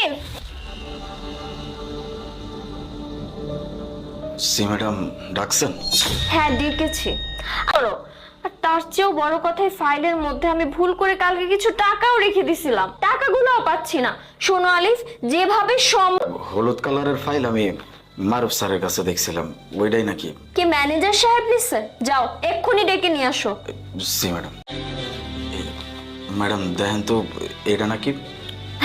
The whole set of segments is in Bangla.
আলিফ, জি ম্যাডাম, ডাকছেন? হ্যাঁ ডেকেছি। আর তার চেয়েও বড় কথাই ফাইলের মধ্যে আমি ভুল করে কালকে কিছু টাকাও রেখে দিছিলাম, টাকাগুলোও পাচ্ছি না। শোনো আলিফ, যেভাবে হলুদ কালারের ফাইল আমি মারুফ স্যারের কাছে দেখছিলাম, ওইটাই নাকি? কি ম্যানেজার সাহেব নিচ্ছে? যাও এক্ষুনি ডেকে নিয়ে আসো। জি ম্যাডাম। ম্যাডাম দেখেন তো, এটা নাকি?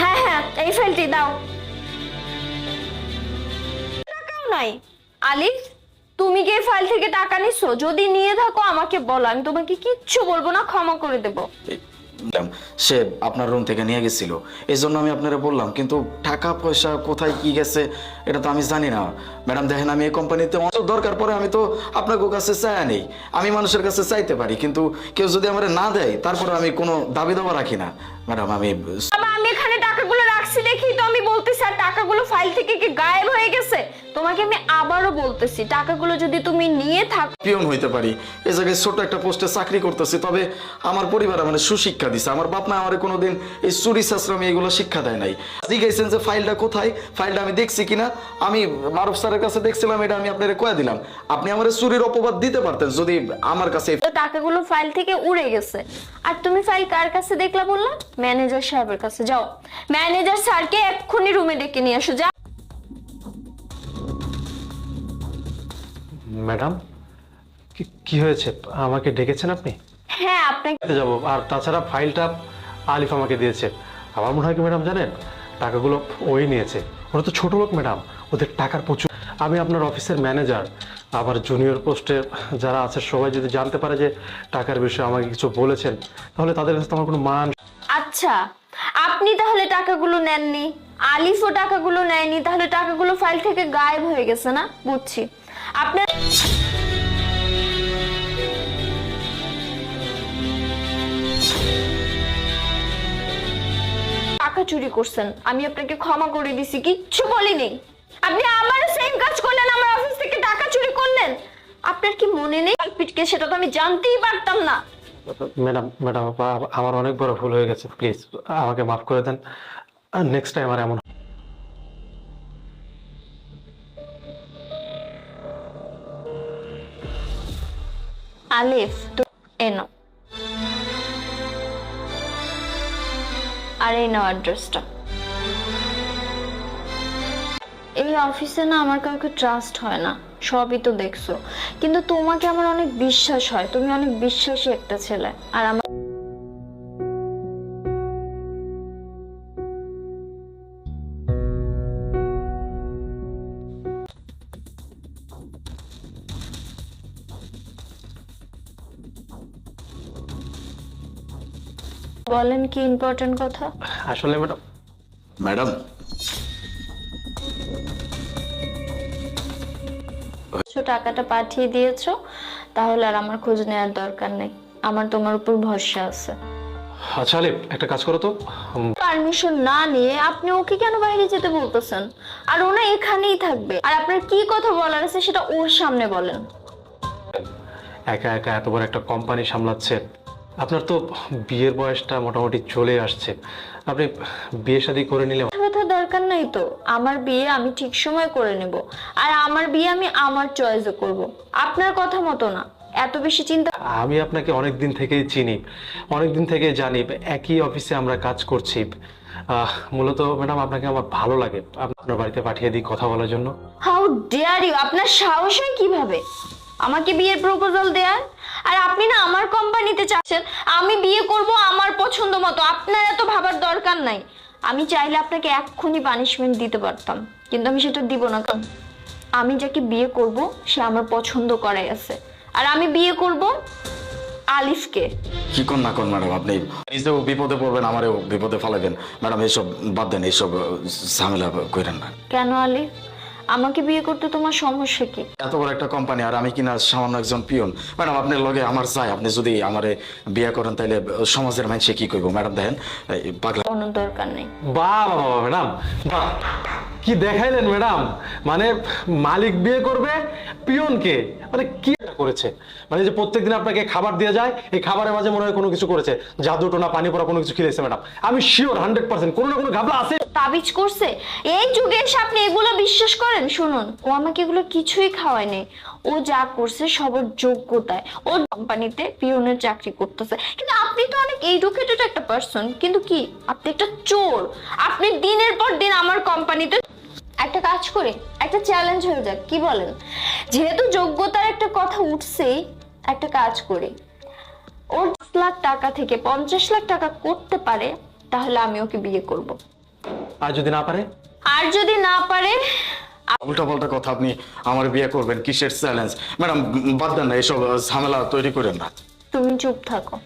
হ্যাঁ হ্যাঁ, এই ফাইলটি দাও। টাকাও নাই। আলিফ, তুমি কি এই ফাইল থেকে টাকা নিছো? যদি নিয়ে থাকো আমাকে বলো, আমি তোমাকে কিচ্ছু বলবো না, ক্ষমা করে দেবো। ম্যাডাম, সে আপনার রুম থেকে নিয়ে গেছিল, এই জন্য আমি আপনারা বললাম, কিন্তু টাকা পয়সা কোথায় কি গেছে এটা তো আমি জানি না। ম্যাডাম দেখেন, আমি এই কোম্পানিতে অনেক দরকার পড়ে আমি তো আপনার কাছে চাই নেই, আমি মানুষের কাছে চাইতে পারি, কিন্তু কেউ যদি আমার না দেয় তারপরে আমি কোনো দাবি দাবা রাখি না। ম্যাডাম আমি আমি এখানে টাকাগুলো রাখছি দেখি তো আমি বলতেছি, আর টাকাগুলো ফাইল থেকে কি গায়েব হয়ে গেছে? তোমাকে আমি আবারও বলতেছি, টাকাগুলো যদি তুমি নিয়ে থাকো। পিয়ন হইতে পারি, এই জায়গায় ছোট একটা পোস্টে চাকরি করতেছি, তবে আমার পরিবার আমার সুশিক্ষা দিছে। আমার বাপ মা আমার কোনোদিন এই চুরি শাস্ত্রামি এগুলো শিক্ষা দেয় নাই। জিজ্ঞাসেন যে ফাইলটা কোথায়, ফাইলটা আমি দেখছি কিনা, আমি মারুফ স্যারের কাছে দেখছিলাম, এটা আমি আপনারে কয়ে দিলাম। আপনি আমার চুরির অপবাদ দিতে পারতেন যদি আমার কাছে। টাকাগুলো ফাইল থেকে উড়ে গেছে, আর তুমি ফাইল কার কাছে দেখলা বললা? ম্যানেজার সাহেবের কাছে। যাও ম্যানেজার স্যারকে এক্ষুনি রুমে ডেকে নিয়ে আসো। যাও। ম্যাডাম, কি হয়েছে? আমাকে ডেকেছেন আপনি? হ্যাঁ আপনাকে যাব, আর তাছাড়া ফাইলটা আলিফ আমাকে দিয়েছে। আমার মনে হয় কি ম্যাডাম জানেন, টাকাগুলো ওই নিয়েছে। ওরা তো ছোট লোক ম্যাডাম, ওদের টাকার প্রচুর। আমি আপনার অফিসের ম্যানেজার, আমার জুনিয়র পোস্টে যারা আছে সবাই যদি জানতে পারে যে টাকার বিষয়ে আমাকে কিছু বলেছেন, তাহলে তাদের কাছে আমার কোনো মান। আচ্ছা, আপনি তাহলে টাকাগুলো নেননি, আলিফও টাকাগুলো নেয়নি, তাহলে টাকাগুলো ফাইল থেকে গায়েব হয়ে গেছে না? বুঝছি। আপনার টাকা চুরি করছেন, আমি আপনাকে ক্ষমা করে দিছি, কিচ্ছু বলিনি। আপনি আবার সেম কাজ করলেন, আমার অফিস থেকে টাকা চুরি করলেন। আপনার কি মনে নেই কালপিটকে? সেটা তো আমি জানতেই পারতাম না। ম্যাডাম ম্যাডাম আমার অনেক বড় ভুল হয়ে গেছে, প্লিজ আমাকে মাফ করে দেন। আর নেক্সট টাইম আর এমন। আলিফ, তো এনো, আর এই নাও অ্যাড্রেসটা। এই অফিসে না আমার কাউকে ট্রাস্ট হয় না, সবই তো দেখছো, কিন্তু তোমাকে আমার অনেক বিশ্বাস হয়, তুমি অনেক বিশ্বাসী একটা ছেলে। আর আমার বলেন কি ইম্পর্টেন্ট কথা? আসলে ম্যাডাম ম্যাডাম টাকাটা পাঠিয়ে দিয়েছো, তাহলে আর আমার খোঁজ নেওয়ার দরকার নেই, আমার তোমার উপর ভরসা আছে। আচ্ছা আলিফ, একটা কাজ করো তো। পারমিশন না নিয়ে আপনি ওকে কেন বাইরে যেতে বলতেছেন? আর ওনা এখানেই থাকবে, আর আপনার কি কথা বলার আছে সেটা ওর সামনে বলেন। একা একা এত বড় একটা কোম্পানি সামলাচ্ছে, আপনার তো বিয়ের বয়সটা মোটামুটি চলে আসছে, আপনি বিয়ে শাদী করে নিলে। কথা দরকার নাই তো, আমার বিয়ে আমি ঠিক সময় করে নেব, আর আমার বিয়ে আমি আমার চয়েসে করব, আপনার কথা মতো না। এত বেশি চিন্তা। আমি আপনাকে অনেক দিন থেকেই চিনি, অনেক দিন থেকে জানি, একই অফিসে আমরা কাজ করছি। মূলত ম্যাডাম আপনাকে আমার ভালো লাগে, আপনার বাড়িতে পাঠিয়ে দিই কথা বলার জন্য। How dare you! আপনার সাহস হয় কিভাবে আমাকে বিয়ের প্রপোজাল দেয়ার? আর আপনি না আমার কোম্পানিতে চাচ্ছেন আমি বিয়ে করব আমার পছন্দ মতো, আপনার এত ভাবার দরকার নাই। আমি চাইলে আপনাকে এক্ষুনি পানিশমেন্ট দিতে পারতাম, কিন্তু আমি সেটা দিব না, কারণ আমি যাকে বিয়ে করব সে আমার পছন্দ করাই আছে, আর আমি বিয়ে করব আলিফকে। কি কর না কর ম্যাডাম, আপনি নিজেও বিপদে পড়বেন, আমারও বিপদে ফেলাবেন। ম্যাডাম এইসব বাদ দেন, এইসব ঝামেলা করেন না। কেন আলিফ? আমাকে বিয়ে করতে তোমার সমস্যা কি? এত বড় একটা কোম্পানি আর আমি কিনা সামান্য একজন পিয়ন। ম্যাডাম আপনার লগে আমার চাই, আপনি যদি আমারে বিয়ে করেন তাহলে সমাজের মানুষে কি কইব? ম্যাডাম দেখেন এই পাগলা কোনো দরকার নেই। বাহ বাহ ম্যাডাম, বাহ কি দেখাইলেন ম্যাডাম, মানে মালিক বিয়ে করবে পিয়নকে, মানে কি একটা করেছে, মানে যে প্রত্যেকদিন আপনাকে খাবার দিয়ে যায়, এই খাবারের মাঝে মনে হয় কোনো কিছু করেছে, জাদু টোনা পানি পড়া কোনো কিছু খেলেছে ম্যাডাম। আমি শিওর 100% কোনো না কোনো ঘাবলা আছে। তাবিজ করছে? এই যুগে এসে আপনি এগুলো বিশ্বাস করেন? শুনুন, ও আমাকে এগুলো কিছুই খাওয়ায়নি। ও যা করছে সবার যোগ্যতায়, ও কোম্পানিতে পিয়নের চাকরি করতেছে। কিন্তু আপনি তো অনেক এডুকেটেড একটা পার্সন, কিন্তু কি আপনি একটা চোর। আপনি দিনের পর দিন আমার কোম্পানিতে একটা কাজ করে একটা চ্যালেঞ্জ হয়ে যাক, কি বলেন? যেহেতু যোগ্যতার একটা কথা উঠছেই, একটা কাজ করে ওর 10 লাখ টাকা থেকে 50 লাখ টাকা করতে পারে, তাহলে আমি ওকে বিয়ে করব। আর যদি না পারে? আর যদি না পারে? উল্টা পাল্টা কথা, আপনি আমার বিয়ে করবেন কিসের চ্যালেঞ্জ? ম্যাডাম বাদ দেন না, এসব ঝামেলা তৈরি করেন না। তুমি চুপ থাকো।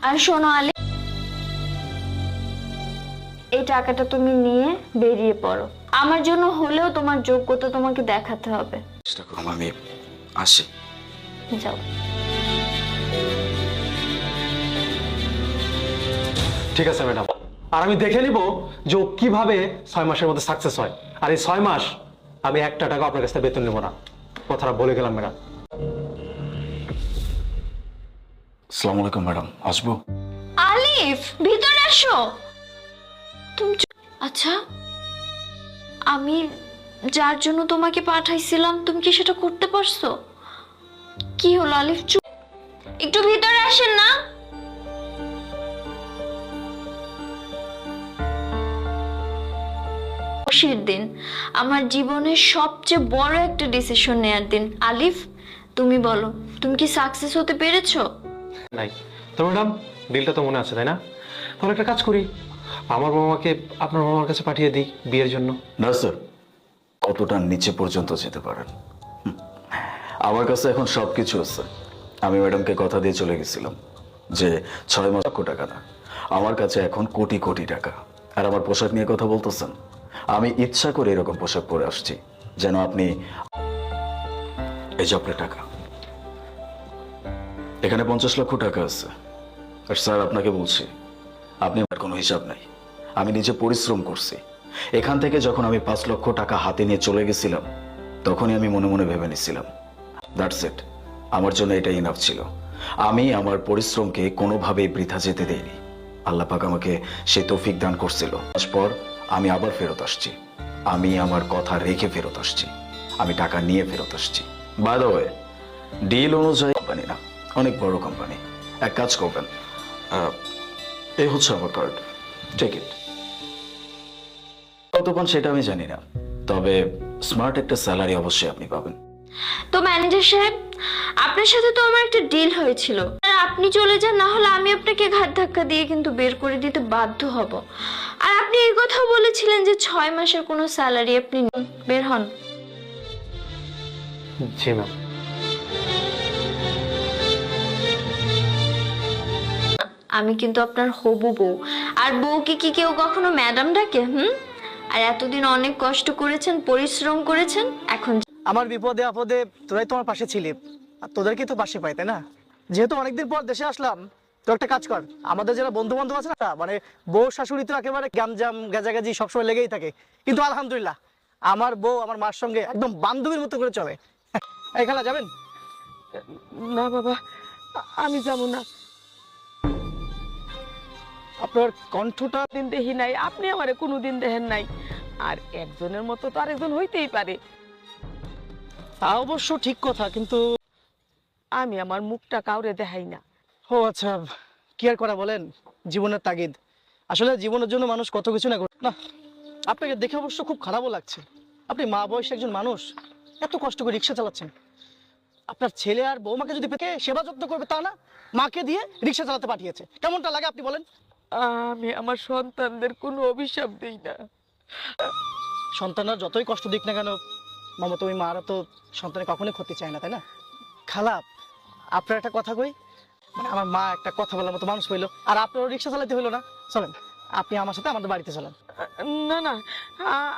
আর শোনো আলী, এই টাকাটা তুমি নিয়ে বেরিয়ে পড়ো। আমার জন্য হলেও তোমার যোগ্যতা তোমাকে দেখাতে হবে। চেষ্টা করুন, আমি আসি। যাও। ঠিক আছে ম্যাডাম, আর আমি দেখে নিব যে ও কিভাবে 6 মাসের মধ্যে সাকসেস হয়। আর এই 6 মাস আমি একটা টাকা আপনার কাছ থেকে বেতন নেব না, কথাটা বলে গেলাম ম্যাডাম। আসসালামু আলাইকুম ম্যাডাম, আসবো? আলিফ, ভিতরে আসো। আচ্ছা, আমি যার জন্য তোমাকে পাঠাইছিলাম, তুমি কি সেটা করতে পারছো? কি হলো আলিফ? চুপ, একটু ভিতরে আসেন না। খুশির দিন, আমার জীবনের সবচেয়ে বড় একটা ডিসিশন নেয়ার দিন। আলিফ, তুমি বলো, তুমি কি সাকসেস হতে পেরেছো? নাই তো ম্যাডাম, ডিলটা তো মনে আছে তাই না? তাহলে একটা কাজ করি, আমার বাবাকে আপনার বাবার কাছে পাঠিয়ে দিই বিয়ের জন্য। না স্যার, কতটা নিচে পর্যন্ত যেতে পারেন? আমার কাছে এখন সবকিছু আছে। আমি ম্যাডামকে কথা দিয়ে চলে গেছিলাম যে 6 মাস লক্ষ টাকা না, আমার কাছে এখন কোটি কোটি টাকা। আর আমার পোশাক নিয়ে কথা বলতেছেন, আমি ইচ্ছা করে এরকম পোশাক পরে আসছি যেন আপনি, এই যে আপনার টাকা, এখানে 50 লক্ষ টাকা আছে। আর স্যার আপনাকে বলছি, আপনি আমার কোনো হিসাব নাই। আমি নিজে পরিশ্রম করছি। এখান থেকে যখন আমি 5 লক্ষ টাকা হাতে নিয়ে চলে গেছিলাম, তখনই আমি মনে মনে ভেবে নিছিলাম দ্যাটস ইট, আমার জন্য এটা ইনাফ ছিল। আমি আমার পরিশ্রমকে কোনোভাবেই বৃথা যেতে দেইনি। আল্লাহ পাক আমাকে সেই তৌফিক দান করছিল। মাস পর আমি আবার ফেরত আসছি। আমি আমার কথা রেখে ফেরত আসছি। আমি টাকা নিয়ে ফেরত আসছি। বাই দ্য ওয়ে, ডিল অনুযায়ী কোম্পানি না, অনেক বড় কোম্পানি। এক কাজ করবেন, এই হচ্ছে আমার কার্ড, টেক ইট। কতক্ষণ সেটা আমি জানি না, তবে স্মার্ট একটা স্যালারি অবশ্যই আপনি পাবেন। তো ম্যানেজার সাহেব, আপনার সাথে তো আমার একটা ডিল হয়েছিল, আর আপনি চলে যান, না হলে আমি আপনাকে ঘাট ধাক্কা দিয়ে কিন্তু বের করে দিতে বাধ্য হব। আর আপনি এই কথা বলেছিলেন যে 6 মাসের কোনো স্যালারি আপনি বের হন। জি ম্যাম। আমি কিন্তু আপনার হবু বউ, আর বউকে কি কেউ কখনো ম্যাডাম ডাকে? আর এতদিন অনেক কষ্ট করেছেন, পরিশ্রম করেছেন, এখন আমার বিপদে আপদে তোরাই তোমার পাশে ছিলি, আর তোদেরকে তো পাশে পাইতে না। যেহেতু অনেকদিন পর দেশে আসলাম, তো একটা কাজ কর, আমাদের যারা বন্ধু বান্ধব আছে না, মানে বউ শাশুড়ি তো একেবারে গ্যামজাম গাজাগাজি সবসময় লেগেই থাকে, কিন্তু আলহামদুলিল্লাহ আমার বউ আমার মার সঙ্গে একদম বান্ধবীর মতো করে চলে। এই খালা যাবেন? না বাবা, আমি যাব না। আপনার কণ্ঠটা দিন দেখি নাই, আপনি আমারে কোনোদিন দেখেন নাই, আর একজনের মতো তো আরেকজন হইতেই পারে। তা অবশ্য ঠিক কথা, কিন্তু আমি আমার মুখটা কাউরে দেখাই না। ও আচ্ছা, কি আর করা বলেন, জীবনের তাগিদ। আসলে জীবনের জন্য মানুষ কত কিছু না না। আপনাকে দেখে অবশ্য খুব খারাপও লাগছে। আপনি মা বয়সী একজন মানুষ, এত কষ্ট করে রিক্সা চালাচ্ছেন। আপনার ছেলে আর বৌমাকে যদি পেকে সেবা যত্ন করবে তা না, মাকে দিয়ে রিক্সা চালাতে পাঠিয়েছে, কেমনটা লাগে আপনি বলেন? আমি আমার সন্তানদের কোনো অভিশাপ দিই না। সন্তানরা যতই কষ্ট দিক না কেন, মামা তুমি মারা তো সন্তানের কখনোই ক্ষতি চায় না, তাই না? খালা, আপনার একটা কথা কই, মানে আমার মা একটা কথা বলার মতো মানুষ হইলো, আর আপনারও রিক্সা চালাতে হইলো না। চলেন, আপনি আমার সাথে আমাদের বাড়িতে চলেন। না না,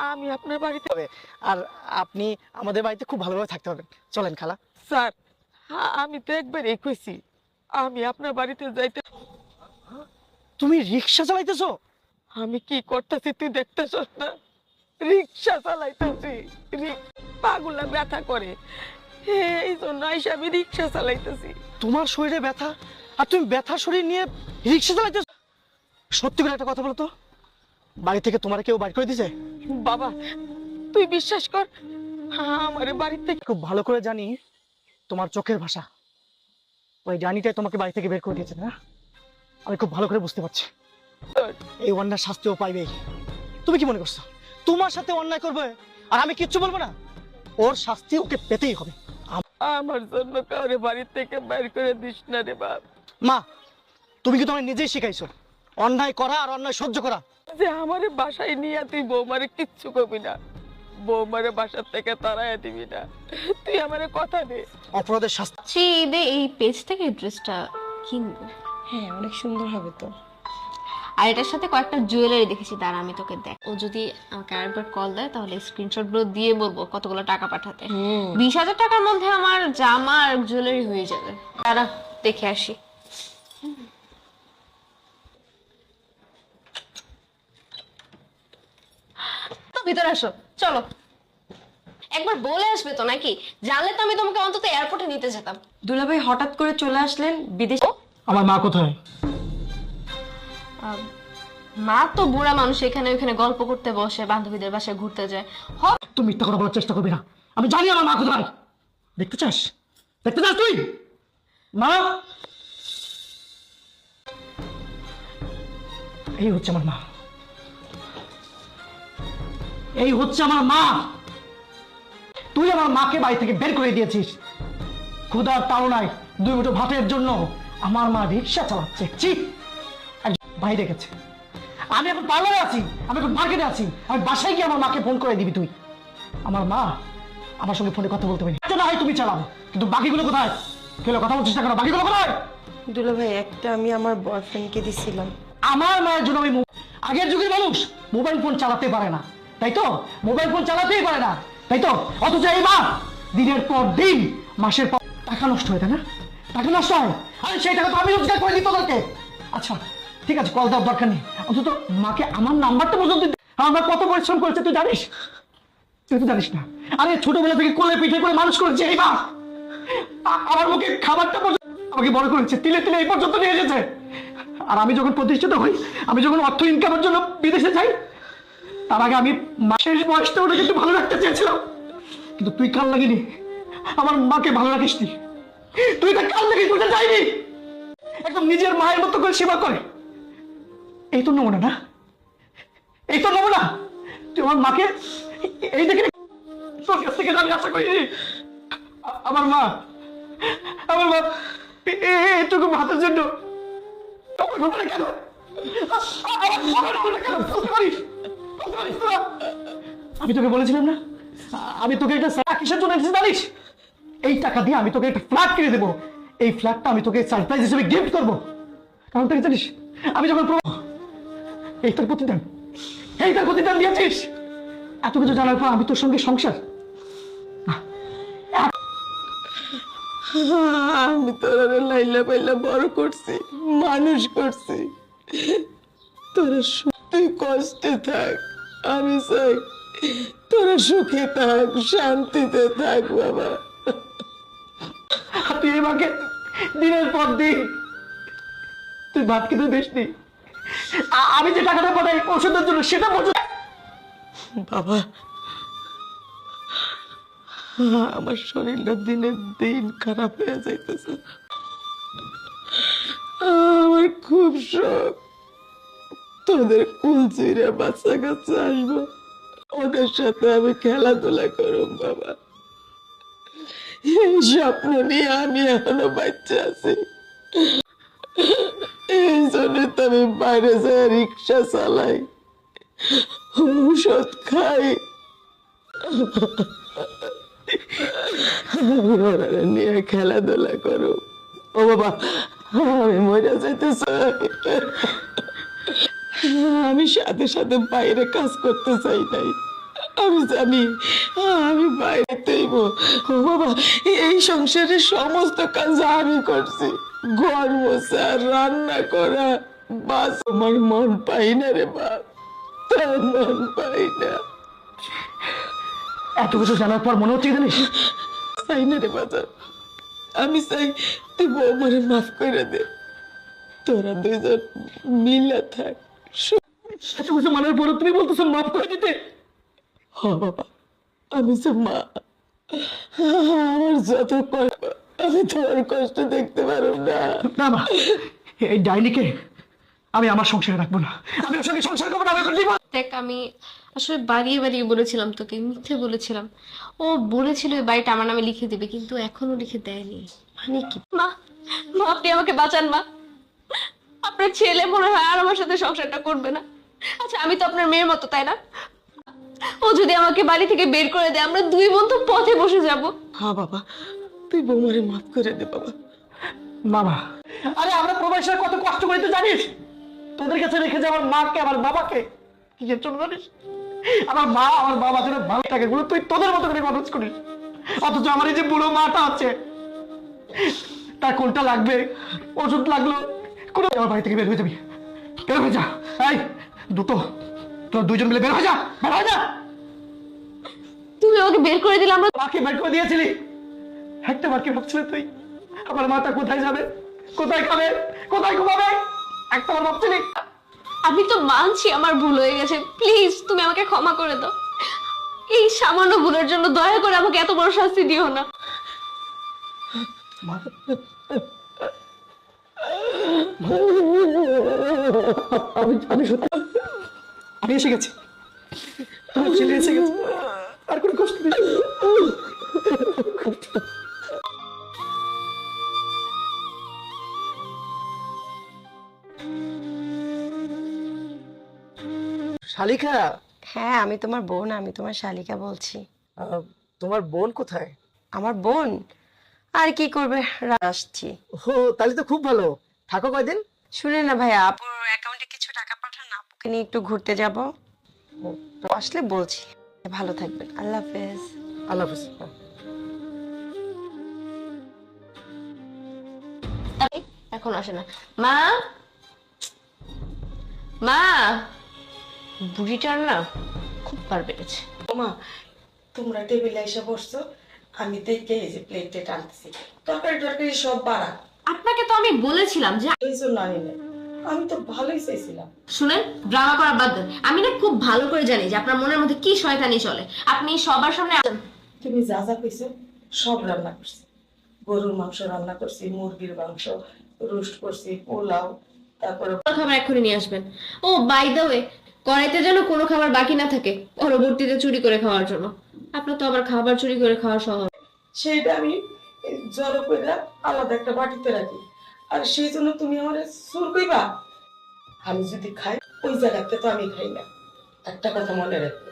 আমি আপনার বাড়িতে। হবে আর আপনি আমাদের বাড়িতে খুব ভালোভাবে থাকতে পারবেন। চলেন খালা। স্যার, আমি তো একবারই কইছি আমি আপনার বাড়িতে যাইতে। তুমি রিক্সা চালাইতেছো? আমি কি করতেছি তুই দেখতেছস না? রিক্সা চালাইতেছি। পাগুলা ব্যথা করে, এই জন্য আইসা আমি রিক্সা চালাইতেছি। তোমার শরীরে ব্যথা আর তুমি ব্যথা শরীর নিয়ে রিক্সা চালাইতেছো? সত্যি করে একটা কথা বলো তো, বাড়ি থেকে তোমার কেউ বাইর করে দিয়েছে? বাবা তুই বিশ্বাস কর, আমার বাড়ি থেকে খুব ভালো করে জানি তোমার চোখের ভাষা। ওই জানিটাই তোমাকে বাড়ি থেকে বের করে দিয়েছে না? আমি খুব ভালো করে বুঝতে পারছি। এই অন্যায় শাস্তিও পাইবেই। তুমি কি মনে করছো তোমার সাথে অন্যায় করবে আর আমি কিচ্ছু বলবো না? ওর শাস্তি ওকে পেতেই হবে। আমার জন্য কাউরে বাড়ি থেকে বের করে দিস না রে বাপ। মা, তুমি কি তোমার নিজেই শিখাইছো অন্যায় করা আর অন্যায় সহ্য করা? যে আমারে বাসায় নিয়ে তুই বৌমারে কিচ্ছু করবি না, বৌমারে বাসার থেকে তাড়াইয়া দিবি না, তুই আমারে কথা দে। অপরাধের শাস্তি। ঈদে এই পেজ থেকে ড্রেসটা কিনবো। হ্যাঁ অনেক সুন্দর হবে তো। আর এটার সাথে কয়েকটা জুয়েলারি দেখেছি, দাঁড়া আমি তোকে দেখ। ও যদি আমাকে আরেকবার কল দেয় তাহলে স্ক্রিনশট গুলো দিয়ে বলবো কতগুলো টাকা পাঠাতে। 20,000 টাকার মধ্যে আমার জামা আর জুয়েলারি হয়ে যাবে। দাঁড়া দেখে আসি। তো ভিতরে আসো, চলো। একবার বলে আসবে তো নাকি? জানলে তো আমি তোমাকে অন্তত এয়ারপোর্টে নিতে যেতাম। দুলাভাই হঠাৎ করে চলে আসলেন বিদেশ। আমার মা কোথায়? মা তো বুড়া মানুষ, এখানে ওখানে গল্প করতে বসে, বান্ধবীদের বাসায় ঘুরতে যায়। তুমি মিথ্যা কথা বলার চেষ্টা করবি না। আমি জানি আমার মা কোথায়। দেখতে চাস? দেখতে চাস তুই? মা, এই হচ্ছে আমার মা। এই হচ্ছে আমার মা। তুই আমার মাকে বাড়ি থেকে বের করে দিয়েছিস। ক্ষুধার তাড়নায় 2 মুঠো ভাতের জন্য আমার মা রিক্সা চালাচ্ছে। ছি, একজন ভাই দেখেছে। আমি এখন পার্লারে আছি, আমি এখন মার্কেটে আছি। আমি বাসায় গিয়ে আমার মাকে ফোন করে দিবি তুই। আমার মা আমার সঙ্গে ফোনে কথা বলতে পারি না হয় তুমি চালাবো, কিন্তু বাকিগুলো কোথায়? কেউ কথা বলছিস না কেন? বাকিগুলো কোথায়? দুলাভাই একটা আমি আমার বয়ফ্রেন্ডকে দিছিলাম। আমার মায়ের জন্য আমি আগের যুগের মানুষ মোবাইল ফোন চালাতে পারে না, তাই তো? মোবাইল ফোন চালাতেই পারে না, তাই তো? অথচ এই মা দিনের পর দিন মাসের পর টাকা নষ্ট হয়, তাই না? টাকা নষ্ট হয়, আরে সেই টাকা তো আমি রোজগার করে দিই তোদেরকে। আচ্ছা ঠিক আছে, কল দেওয়ার দরকার নেই, অন্তত মাকে আমার নাম্বারটা পর্যন্ত আমার কত পরিশ্রম করেছে তুই জানিস? তুই তো জানিস না। আরে ছোটবেলা থেকে কোলে পিঠে করে মানুষ করেছে এই মা। আমার মুখে খাবারটা পর্যন্ত আমাকে বড় করেছে, তিলে তিলে এই পর্যন্ত নিয়ে এসেছে। আর আমি যখন প্রতিষ্ঠিত হই, আমি যখন অর্থ ইনকামের জন্য বিদেশে যাই, তার আগে আমি মাসের বয়সটা ওটা কিন্তু ভালো রাখতে চেয়েছিলাম, কিন্তু তুই কাল লাগিনি আমার মাকে ভালো রাখিসনি। তুই এটা কাল লাগিস, তুই যাইনি একদম নিজের মায়ের মতো করে সেবা করে। এই তো নমুনা না? এই তো নমুনা? তুই আমার মাকে এই দেখে তোর কাছ থেকে আমি আশা করিনি। আমার মা এইটুকু ভাতের জন্য কেন? আমি তোকে বলেছিলাম না, আমি তোকে একটা কিসের জন্য জানিস? এই টাকা দিয়ে আমি তোকে একটা ফ্ল্যাট কিনে দেবো। এই ফ্ল্যাটটা আমি তোকে সারপ্রাইজ হিসেবে গিফট করবো। কারণ তোকে জানিস আমি যখন এই তার প্রতিদান দিয়েছিস। এত কিছু জানার পর আমি তোর সঙ্গে সংসার। আমি তোরা লাইলা পাইলা বড় করছি, মানুষ করছি। তোরা তুই কষ্টে থাক, আমি চাই তোরা সুখে থাক, শান্তিতে থাক বাবা। তুই আমাকে দিনের পর দিন তুই ভাত খেতে দিসনি। আমি যে টাকাটা পাঠাই ওষুধের জন্য সেটা পর্যন্ত। বাবা আমার শরীরটা দিনের দিন খারাপ হয়ে যাইতেছে। আমার খুব শখ তোদের কুল চুইরা বাচ্চা কাচ্চা আসবো, ওদের সাথে আমি খেলাধুলা করব বাবা। এই স্বপ্ন নিয়ে আমি এখনো বাচ্চা আছি। এই জন্য তো আমি বাইরে যাই, রিক্সা চালাই, ঔষধ খাই, নিয়ে খেলাধুলা করো। ও বাবা আমি মরে যাইতে চাই। আমি সাথে সাথে বাইরে কাজ করতে চাই নাই। আমি জানি আমি বাইরেতেই ও বাবা, এই সংসারের সমস্ত কাজ আমি করছি, ঘর মোছা, রান্না করা, বাস আমার মন পাই না রে বাপ, তার মন পাই না। এত কিছু জানার পর মনে হচ্ছে কি জানিস, চাই না রে বাজার, আমি চাই তুই বৌমারে মাফ করে দে, তোরা দুইজন মিলা থাক। এত কিছু মানার পর তুমি বলতেছো মাফ করে দিতে? হ বাবা, আমি যে মা, আমার যত কষ্ট আমি তোমার কষ্ট দেখতে পারব না। না মা, এই ডাইনিকে আমি আমার সংসারে রাখবো না, আমি ওর সঙ্গে সংসার করবো না, আমি ওকে divorce দেখ, আমি আসলে বাড়িয়ে বাড়িয়ে বলেছিলাম তোকে, মিথ্যে বলেছিলাম। ও বলেছিল এই বাড়িটা আমার নামে লিখে দেবে, কিন্তু এখনো লিখে দেয়নি। মানে কি? মা, মা আপনি আমাকে বাঁচান মা। আপনার ছেলে মনে হয় আর আমার সাথে সংসারটা করবে না। আচ্ছা আমি তো আপনার মেয়ের মতো, তাই না? ও যদি আমাকে বাড়ি থেকে বের করে দেয়, আমরা দুই বোন তো পথে বসে যাব। হ্যাঁ বাবা, তুই বৌমারে মাফ করে দে বাবা। মামা, আরে আমরা প্রবাসীরা কত কষ্ট করি তুই জানিস? তোদের কাছে রেখে যে আমার মাকে, আমার বাবাকে, কি যে চলো জানিস? আমার মা, আমার বাবা যেন ভালো থাকে, এগুলো তুই তোদের মতো করে মানুষ করিস। অথচ আমার এই যে বুড়ো মাটা আছে, তার কোনটা লাগবে, ওষুধ লাগলো, কোনো আমার বাড়ি থেকে বের হয়ে যাবি, বের হয়ে যা। এই দুটো, তোর দুইজন মিলে বের হয়ে যা, বের হয়ে যা। তুমি আমাকে বের করে দিলে, আমরা মাকে বের করে দিয়েছিলি, একটা বার কি ভাবছিলে তুই আমার মাটা কোথায় যাবে, কোথায় খাবে, কোথায় ঘুমাবে? একটা বার ভাবছিলি? আমি তো মানছি আমার ভুল হয়ে গেছে, প্লিজ তুমি আমাকে ক্ষমা করে দাও। এই সামান্য ভুলের জন্য দয়া করে আমাকে এত বড় শাস্তি দিও না। আমি সত্যি, আমি এসে গেছি, তোমার ছেলে এসে গেছে, আর কোনো কষ্ট নেই। শালিকা, হ্যাঁ, আমি তোমার বোন, আমি তোমার শালিকা বলছি। তোমার বোন কোথায়? আমার বোন আর কি করবে, আসছি। ও তাহলে তো খুব ভালো, থাকো কয়দিন। শুনে না ভাইয়া, আপুর অ্যাকাউন্টে কিছু টাকা পাঠান, আপুকে নিয়ে একটু ঘুরতে যাব, আসলে বলছি। ভালো থাকবেন, আল্লাহ হাফেজ। আল্লাহ হাফেজ। এখন আসে না। মা, মা, বুড়িটার না খুব বার বেড়েছে। মা, তোমরা টেবিলে এসে বসছো, আমি দেখে এই যে প্লেটে টানতেছি, তরকারি টরকারি সব বাড়া, আপনাকে তো আমি বলেছিলাম যে, এই জন্য আনি নাই। আমি তো ভালোই চাইছিলাম। শুনেন, ড্রামা করা বাদ দেন। আমি না খুব ভালো করে জানি যে আপনার মনের মধ্যে কি শয়তানি চলে। আপনি সবার সামনে তুমি যা যা কইছো সব রান্না করছি, গরুর মাংস রান্না করছি, মুরগির মাংস রোস্ট করছি, পোলাও, তারপরে খাবার এক্ষুনি নিয়ে আসবেন। ও বাই দ্য ওয়ে, কড়াইতে যেন কোনো খাবার বাকি না থাকে পরবর্তীতে চুরি করে খাওয়ার জন্য। আপনার তো আবার খাবার চুরি করে খাওয়া স্বভাব। সেইটা আমি জড়ো করে আলাদা একটা বাটিতে রাখি, আর সেই জন্য তুমি আমার সুর কইবা? আমি যদি খাই ওই জায়গাতে তো আমি খাই না। একটা কথা মনে রাখবে,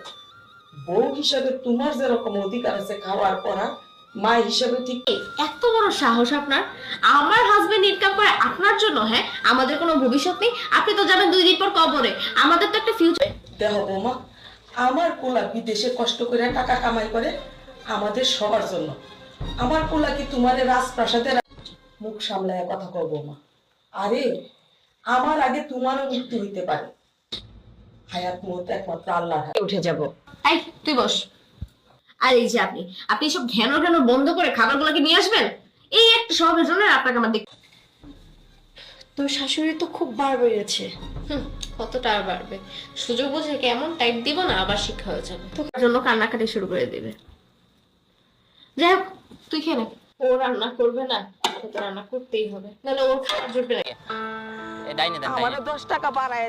বউ হিসাবে তোমার যেরকম অধিকার আছে খাওয়ার পড়া, মা হিসাবে ঠিক। এত বড় সাহস আপনার! আমার হাজবেন্ড ইনকাম করে আপনার জন্য, হ্যাঁ? আমাদের কোনো ভবিষ্যৎ নেই? আপনি তো যাবেন 2 দিন পর কবরে, আমাদের তো একটা ফিউচার। দেখো বৌমা, আমার পোলা বিদেশে কষ্ট করে টাকা কামাই করে আমাদের সবার জন্য। আমার পোলা কি তোমার রাজপ্রাসাদে মুখ সামলায় কথা কও বৌমা? আরে আমার আগে তোমারও মৃত্যু হইতে পারে, হায়াত মত একমাত্র আল্লাহর হাতে। উঠে যাব। এই তুই বস। আর এই যে আপনি আপনি সব ঘ্যানো ঘ্যানো বন্ধ করে খাবারগুলোকে নিয়ে আসবেন, এই একটা স্বভাবের জন্য আপনাকে আমার দেখ। তোর শাশুড়ি তো খুব বার বেড়েছে। কতটা আর বাড়বে, সুযোগ বুঝে কেমন টাইট দিব না, আবার শিক্ষা হয়ে যাবে, তোর জন্য কান্নাকাটি শুরু করে দিবে। যাই হোক, তুই খেয়ে নে। ও রান্না করবে না, তো রান্না করতেই হবে, নাহলে ওর খাবার জুটবে না। ডাইনে দেন, আমার 10 টাকা বাড়ায়